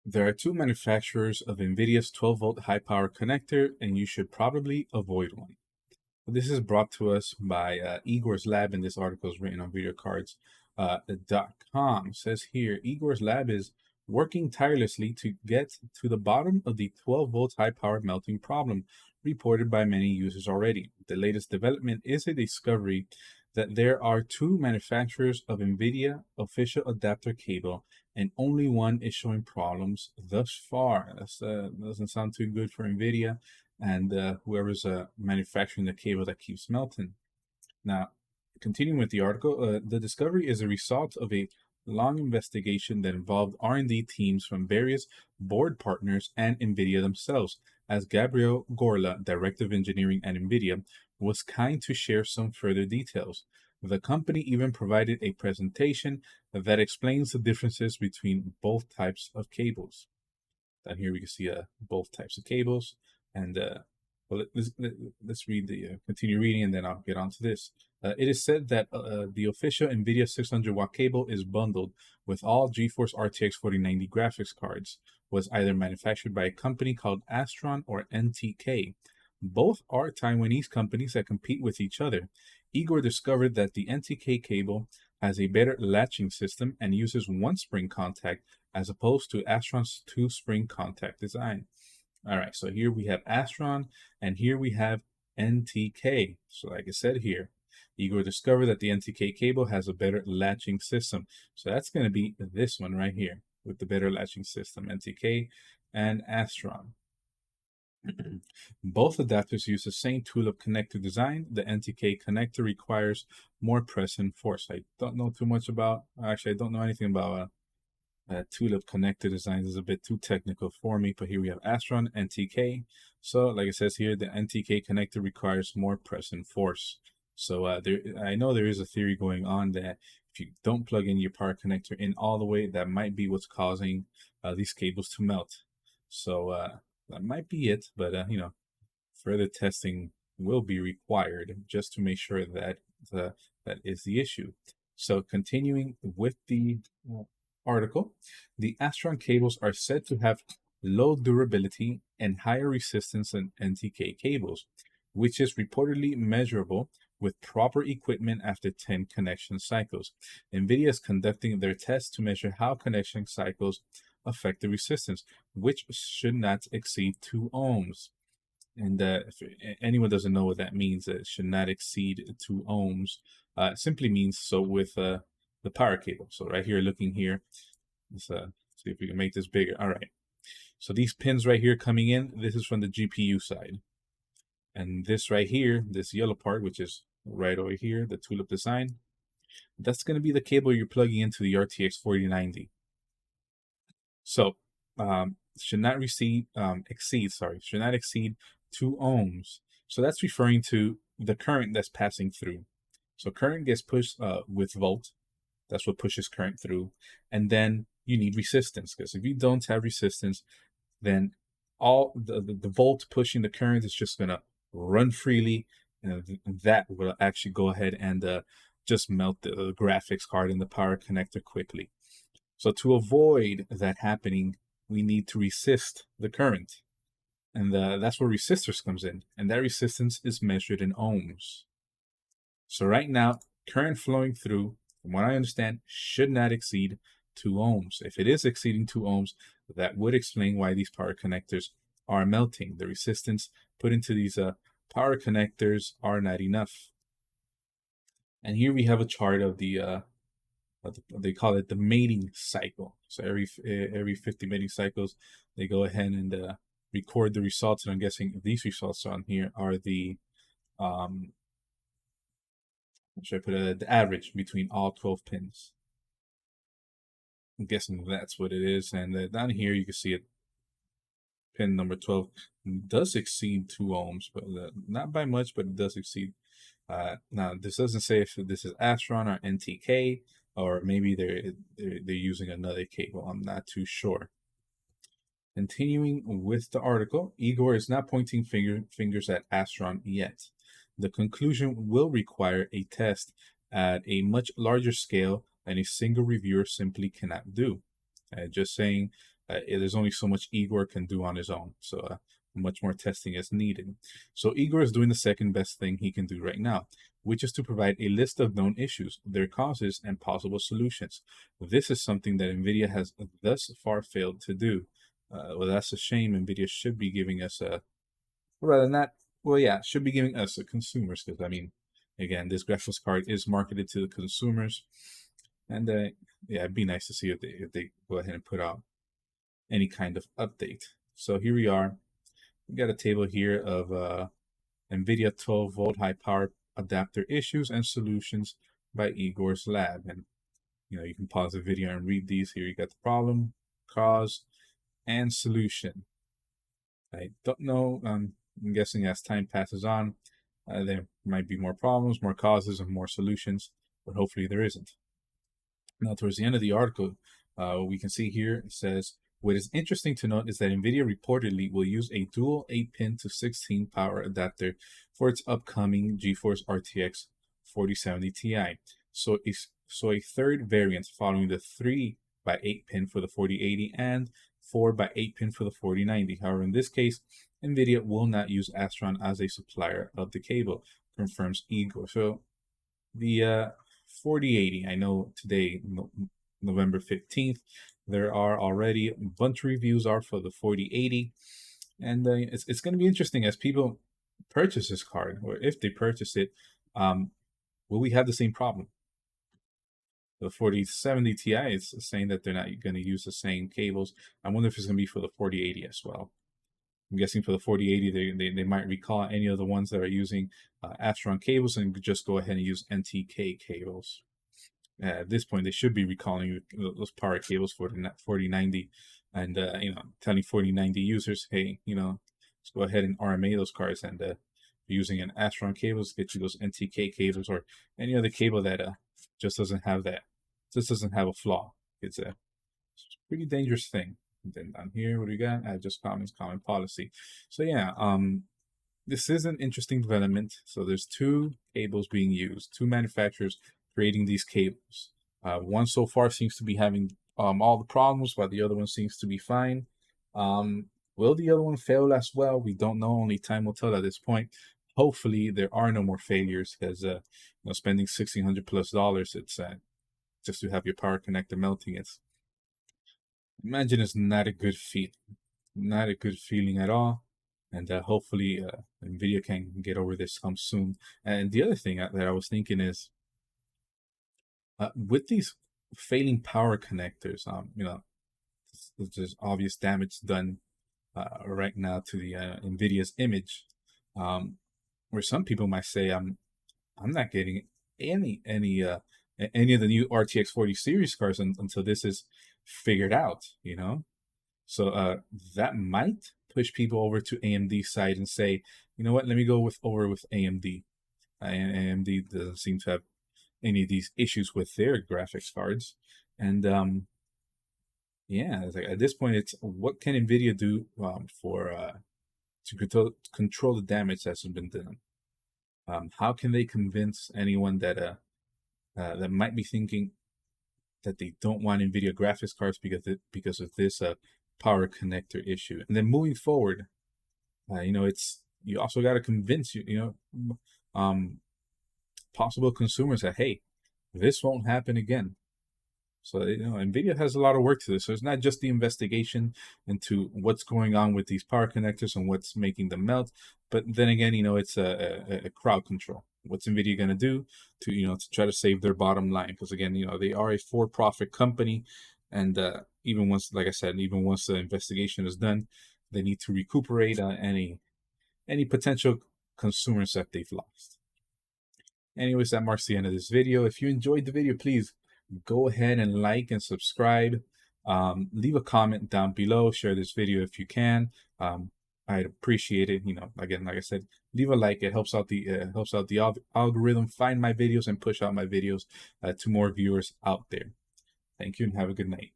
There are two manufacturers of NVIDIA's 12-volt high-power connector, and you should probably avoid one. This is brought to us by Igor's Lab, and this article is written on videocards.com. It says here, Igor's Lab is working tirelessly to get to the bottom of the 12-volt high-power melting problem reported by many users already. The latest development is a discovery that there are two manufacturers of NVIDIA official adapter cable, and only one is showing problems thus far. That doesn't sound too good for NVIDIA and whoever's manufacturing the cable that keeps melting. Now, continuing with the article, the discovery is a result of a long investigation that involved R&D teams from various board partners and NVIDIA themselves, as Gabriel Gorla, Director of Engineering at NVIDIA, was kind to share some further details. The company even provided a presentation that explains the differences between both types of cables. Down here we can see both types of cables, and well, let's read the continue reading, and then I'll get on to this. It is said that the official NVIDIA 600-watt cable is bundled with all GeForce RTX 4090 graphics cards, was either manufactured by a company called Astron or NTK. Both are Taiwanese companies that compete with each other. Igor discovered that the NTK cable has a better latching system and uses one spring contact as opposed to Astron's two spring contact design. All right, so here we have Astron and here we have NTK. So like I said here, Igor discovered that the NTK cable has a better latching system. So that's going to be this one right here with the better latching system, NTK and Astron. Both adapters use the same tulip connector design. The NTK connector requires more press and force. I don't know too much about, actually I don't know anything about tulip connector designs. Is a bit too technical for me, but here we have Astron NTK. So like it says here, the NTK connector requires more press and force. So I know there is a theory going on that if you don't plug in your power connector in all the way, that might be what's causing these cables to melt. So that might be it, but you know, further testing will be required just to make sure that that is the issue. So continuing with the article, the Astron cables are said to have low durability and higher resistance than NTK cables, which is reportedly measurable with proper equipment after 10 connection cycles. NVIDIA is conducting their tests to measure how connection cycles affect the resistance, which should not exceed 2 ohms. And if anyone doesn't know what that means, it should not exceed 2 ohms. It simply means so with the power cable. So right here, looking here, let's see if we can make this bigger. All right. So these pins right here coming in, this is from the GPU side. And this right here, this yellow part, which is right over here, the tulip design, that's going to be the cable you're plugging into the RTX 4090. So should not exceed 2 ohms. So that's referring to the current that's passing through. So current gets pushed with volt. That's what pushes current through. And then you need resistance, because if you don't have resistance, then all the volt pushing the current is just going to run freely. And that will actually go ahead and just melt the graphics card and the power connector quickly. So to avoid that happening, we need to resist the current. And that's where resistors comes in. And that resistance is measured in ohms. So right now, current flowing through, from what I understand, should not exceed 2 ohms. If it is exceeding 2 ohms, that would explain why these power connectors are melting. The resistance put into these power connectors are not enough. And here we have a chart of the they call it the mating cycle. So every 50 mating cycles, they go ahead and record the results. And I'm guessing these results on here are the should I put the average between all 12 pins. I'm guessing that's what it is. And down here you can see it. Pin number 12 does exceed 2 ohms, but not by much, but it does exceed. Now this doesn't say if this is Astron or NTK, or maybe they're using another cable. I'm not too sure. Continuing with the article, Igor is not pointing fingers at Astron yet. The conclusion will require a test at a much larger scale than a single reviewer simply cannot do. Just saying, there's only so much Igor can do on his own. So much more testing is needed. So Igor is doing the second best thing he can do right now, which is to provide a list of known issues, their causes, and possible solutions. This is something that NVIDIA has thus far failed to do. Well, that's a shame. NVIDIA should be giving us a, rather not, well, yeah, should be giving us the consumers, because I mean, again, this graphics card is marketed to the consumers, and yeah, it'd be nice to see if they go ahead and put out any kind of update. So here we are. We got a table here of NVIDIA 12-volt high power adapter issues and solutions by Igor's lab. And you can pause the video and read these. Here you got the problem, cause, and solution. I don't know. I'm guessing as time passes on, there might be more problems, more causes, and more solutions, but hopefully there isn't. Now, towards the end of the article, we can see here, it says, what is interesting to note is that NVIDIA reportedly will use a dual 8-pin to 16 power adapter for its upcoming GeForce RTX 4070 Ti. So a third variant following the 3x8 pin for the 4080 and 4x8 pin for the 4090. However, in this case, NVIDIA will not use Astron as a supplier of the cable, confirms Igor. So the 4080, I know today, November 15th, there are already a bunch of reviews are for the 4080, and it's going to be interesting as people purchase this card, or if they purchase it, will we have the same problem? The 4070 Ti is saying that they're not going to use the same cables. I wonder if it's going to be for the 4080 as well. I'm guessing for the 4080, they might recall any of the ones that are using Astron cables and just go ahead and use NTK cables. At this point, they should be recalling those power cables for the 4090, and telling 4090 users, hey, let's go ahead and RMA those cards, and using an Astron cables, get you those NTK cables or any other cable that just doesn't have a flaw. It's a pretty dangerous thing. And then down here, what do we got? Just comments, comment policy. So yeah, this is an interesting development. So there's two cables being used, two manufacturers creating these cables. One so far seems to be having all the problems, while the other one seems to be fine. Will the other one fail as well? We don't know. Only time will tell at this point. Hopefully, there are no more failures, because spending $1,600+, it's just to have your power connector melting. Imagine it's not a good feeling, not a good feeling at all. And hopefully, NVIDIA can get over this soon. And the other thing that I was thinking is, with these failing power connectors, there's obvious damage done right now to the NVIDIA's image, where some people might say, I'm not getting any of the new RTX 40 series cards until this is figured out, So that might push people over to AMD's side and say, you know what, let me go over with AMD. And AMD doesn't seem to have any of these issues with their graphics cards. And yeah, it's like, at this point, it's what can NVIDIA do to control the damage that's been done? How can they convince anyone that that might be thinking that they don't want NVIDIA graphics cards because of this power connector issue? And then moving forward, you also got to convince possible consumers that, hey, this won't happen again. So NVIDIA has a lot of work to this. So it's not just the investigation into what's going on with these power connectors and what's making them melt, but then again, it's a crowd control. What's NVIDIA going to do to try to save their bottom line? Because again, they are a for-profit company, and even once the investigation is done, they need to recuperate any potential consumers that they've lost. Anyways, that marks the end of this video. If you enjoyed the video, please go ahead and like and subscribe. Leave a comment down below. Share this video if you can. I'd appreciate it. Again, like I said, leave a like. It helps out the algorithm find my videos and push out my videos to more viewers out there. Thank you and have a good night.